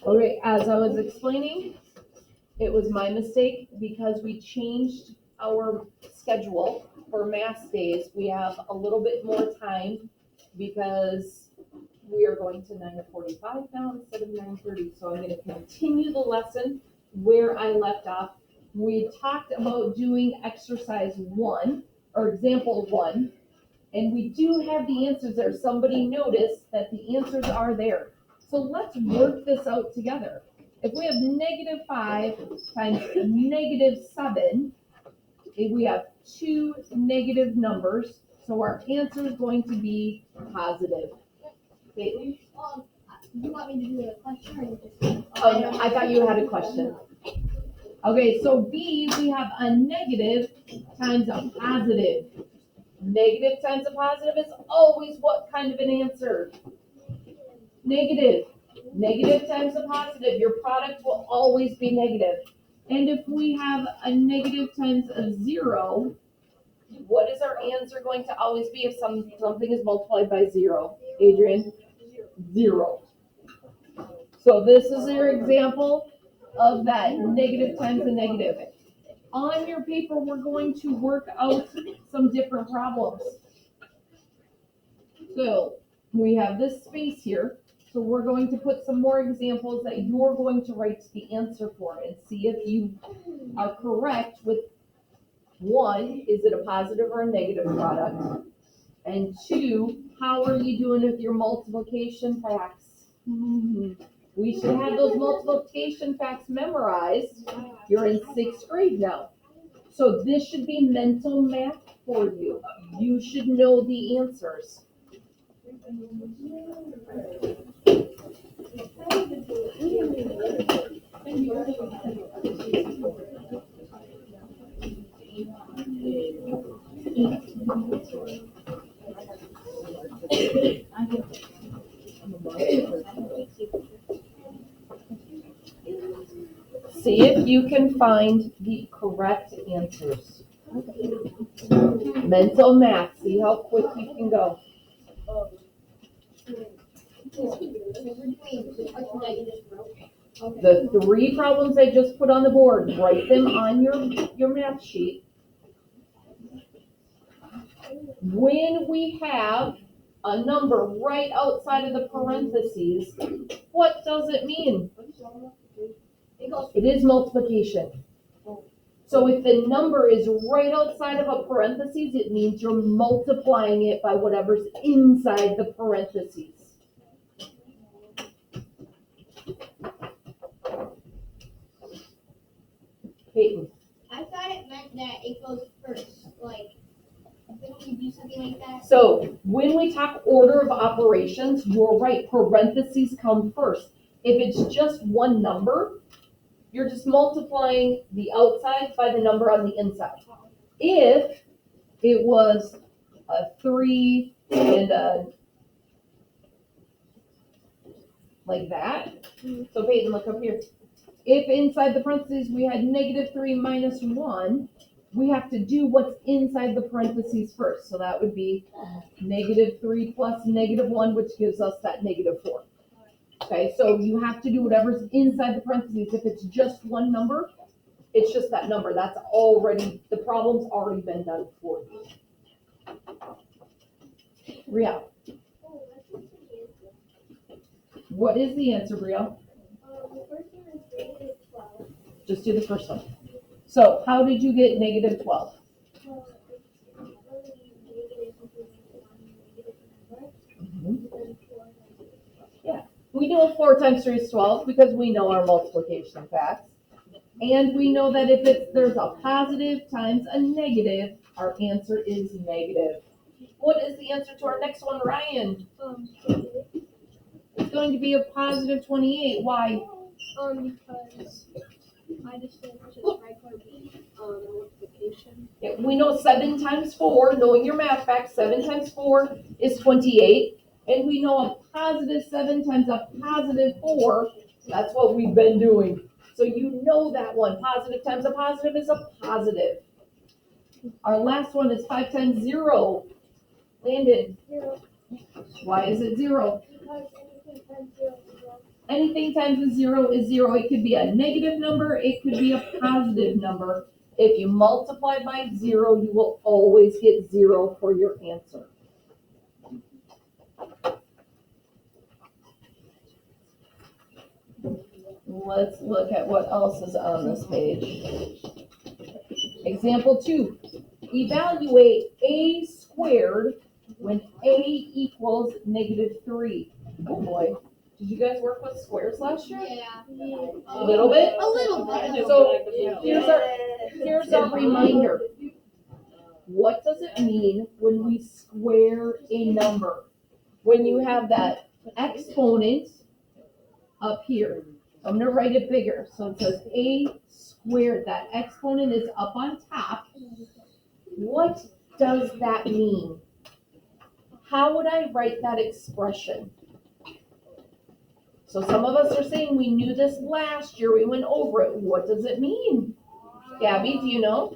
Okay, as I was explaining, it was my mistake because we changed our schedule for math days. We have a little bit more time because we are going to 9:45 now instead of 9:30. So I'm gonna continue the lesson where I left off. We talked about doing exercise 1 or example 1, and we do have the answers there. Somebody noticed that the answers are there. So let's work this out together. If we have -5 times -7, if we have two negative numbers, so our answer is going to be positive. Caitlin? You want me to do a question or you just? I thought you had a question. Okay, so B, we have a negative times a positive. Negative times a positive is always what kind of an answer? Negative. Negative times a positive, your product will always be negative. And if we have a negative times a 0, what is our answer going to always be if something is multiplied by 0? Adrian? 0. So this is your example of that negative times a negative. On your paper, we're going to work out some different problems. So we have this space here. So we're going to put some more examples that you're going to write the answer for and see if you are correct with 1, is it a positive or a negative product? And 2, how are you doing with your multiplication facts? We should have those multiplication facts memorized. You're in 6th grade now. So this should be mental math for you. You should know the answers. See if you can find the correct answers. Mental math, see how quick you can go. The 3 problems I just put on the board, write them on your math sheet. When we have a number right outside of the parentheses, what does it mean? It is multiplication. So if the number is right outside of a parentheses, it means you're multiplying it by whatever's inside the parentheses. Peyton. I thought it meant that it goes first, like, didn't we do something like that? So when we talk order of operations, you're right, parentheses come first. If it's just one number, you're just multiplying the outside by the number on the inside. If it was a 3 and a, like that, so Peyton, look up here. If inside the parentheses we had -3 minus 1, we have to do what's inside the parentheses first. So that would be -3 plus -1, which gives us that -4. Okay, so you have to do whatever's inside the parentheses. If it's just one number, it's just that number. That's already, the problem's already been done for you. Brielle. What is the answer, Brielle? The first one is -12. Just do the first one. So how did you get -12? Yeah, we know 4 times 3 is 12 because we know our multiplication facts. And we know that if there's a positive times a negative, our answer is negative. What is the answer to our next one, Ryan? It's going to be a positive 28. Why? Because I just think it's just regular multiplication. Yeah, we know 7 times 4, knowing your math facts, 7 times 4 is 28. And we know a positive 7 times a positive 4, that's what we've been doing. So you know that one. Positive times a positive is a positive. Our last one is 5 times 0. Landon. 0. Why is it 0? Because anything times 0 is 0. Anything times a zero is zero. It could be a negative number, it could be a positive number. If you multiply by zero, you will always get zero for your answer. Let's look at what else is on this page. Example 2. Evaluate a squared when a equals -3. Oh boy. Did you guys work with squares last year? Yeah. A little bit? A little bit. So here's our reminder. What does it mean when we square a number? When you have that exponent up here. I'm gonna write it bigger. So it says a squared. That exponent is up on top. What does that mean? How would I write that expression? So some of us are saying we knew this last year. We went over it. What does it mean? Gabby, do you know?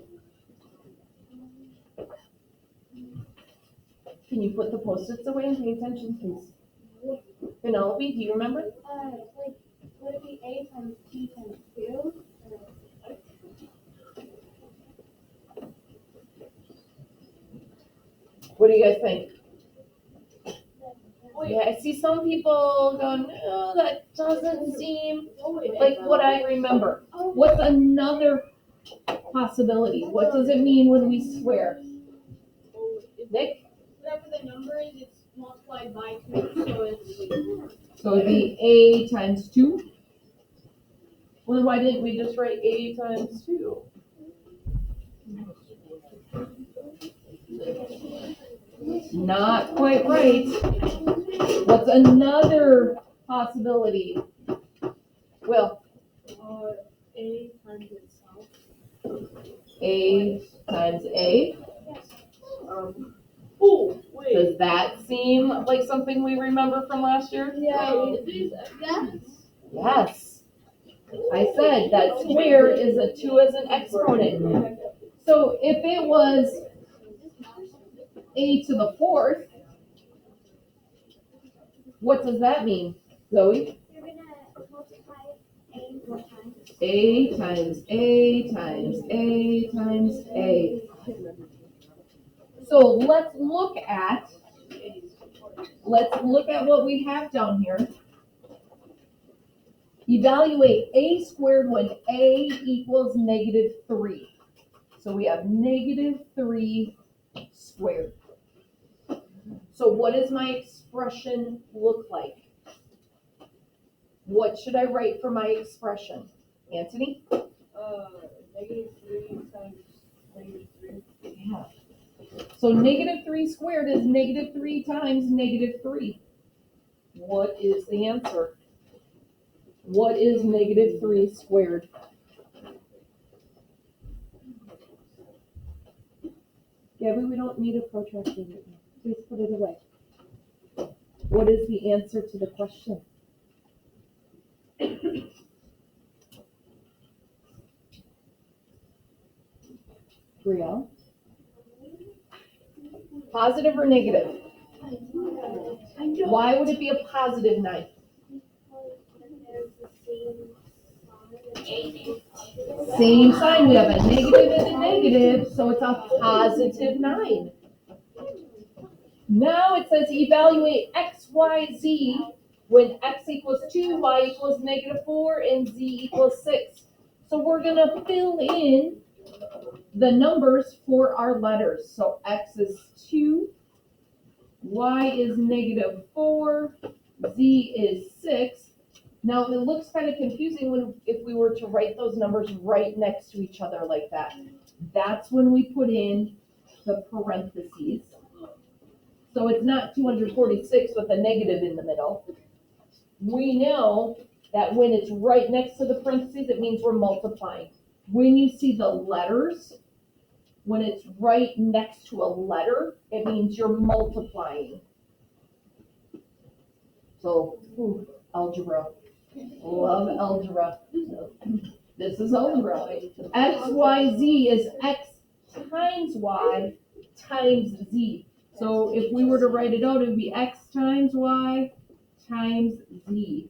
Can you put the Post-its away and pay attention, please? Penelope, do you remember? Like, would it be a times t times 2? What do you guys think? Yeah, I see some people going, no, that doesn't seem like what I remember. What's another possibility? What does it mean when we square? Nick? Whatever the number is, it's multiplied by 2, so it's... So it'd be a times 2? Well, then why didn't we just write a times 2? Not quite right. What's another possibility? Will? A times itself. A times A? Oh, wait. Does that seem like something we remember from last year? Yeah. Yes. I said that square is a 2 as an exponent. So if it was a to the 4th, what does that mean, Zoe? You're gonna multiply a 4 times. A times A times A times A. So let's look at what we have down here. Evaluate a squared when a equals -3. So we have -3 squared. So what does my expression look like? What should I write for my expression? Anthony? -3 times -3. Yeah. So -3 squared is -3 times -3. What is the answer? What is -3 squared? Gabby, we don't need a protractor right now. Please put it away. What is the answer to the question? Brielle? Positive or negative? Why would it be a positive 9? Same sign, we have a negative and a negative, so it's a positive 9. Now it says evaluate x, y, z when x equals 2, y equals -4, and z equals 6. So we're gonna fill in the numbers for our letters. So x is 2, y is -4, z is 6. Now, it looks kind of confusing if we were to write those numbers right next to each other like that. That's when we put in the parentheses. So it's not 246 with a negative in the middle. We know that when it's right next to the parentheses, it means we're multiplying. When you see the letters, when it's right next to a letter, it means you're multiplying. So, algebra. Love algebra. This is algebra. X, Y, Z is X times Y times Z. So if we were to write it out, it would be X times Y times Z.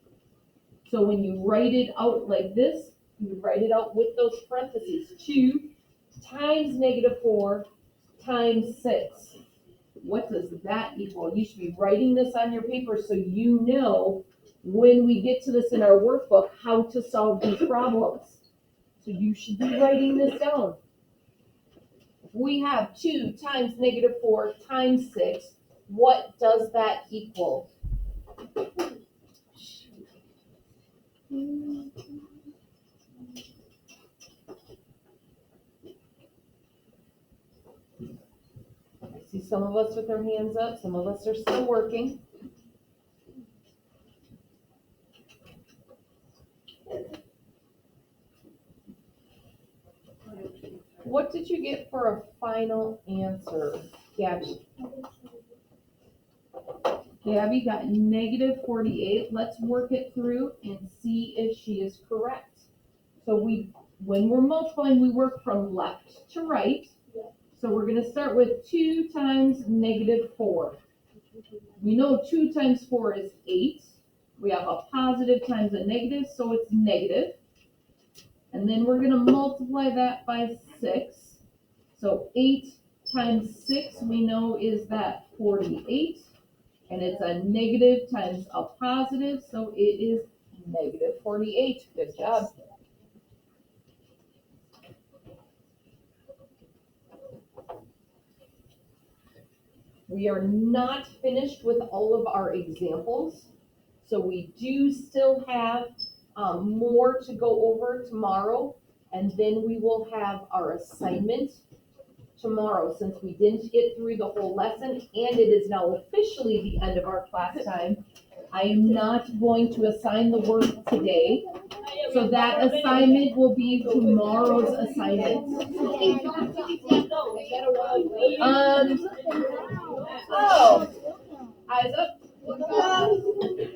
So when you write it out like this, you write it out with those parentheses, 2 times -4 times 6. What does that equal? You should be writing this on your paper so you know when we get to this in our workbook, how to solve these problems. So you should be writing this down. We have 2 times -4 times 6. What does that equal? I see some of us with our hands up, some of us are still working. What did you get for a final answer, Gabby? Gabby got -48. Let's work it through and see if she is correct. So when we're multiplying, we work from left to right. So we're gonna start with 2 times -4. We know 2 times 4 is 8. We have a positive times a negative, so it's negative. And then we're gonna multiply that by 6. So 8 times 6 we know is that 48. And it's a negative times a positive, so it is -48. Good job. We are not finished with all of our examples. So we do still have more to go over tomorrow. And then we will have our assignment tomorrow, since we didn't get through the whole lesson and it is now officially the end of our class time. I am not going to assign the work today, so that assignment will be tomorrow's assignment. Eyes up.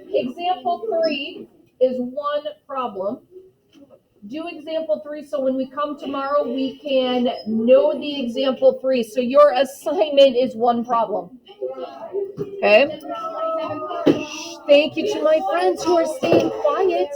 Example 3 is one problem. Do example 3, so when we come tomorrow, we can know the example 3. So your assignment is one problem. Okay? Thank you to my friends who are staying quiet.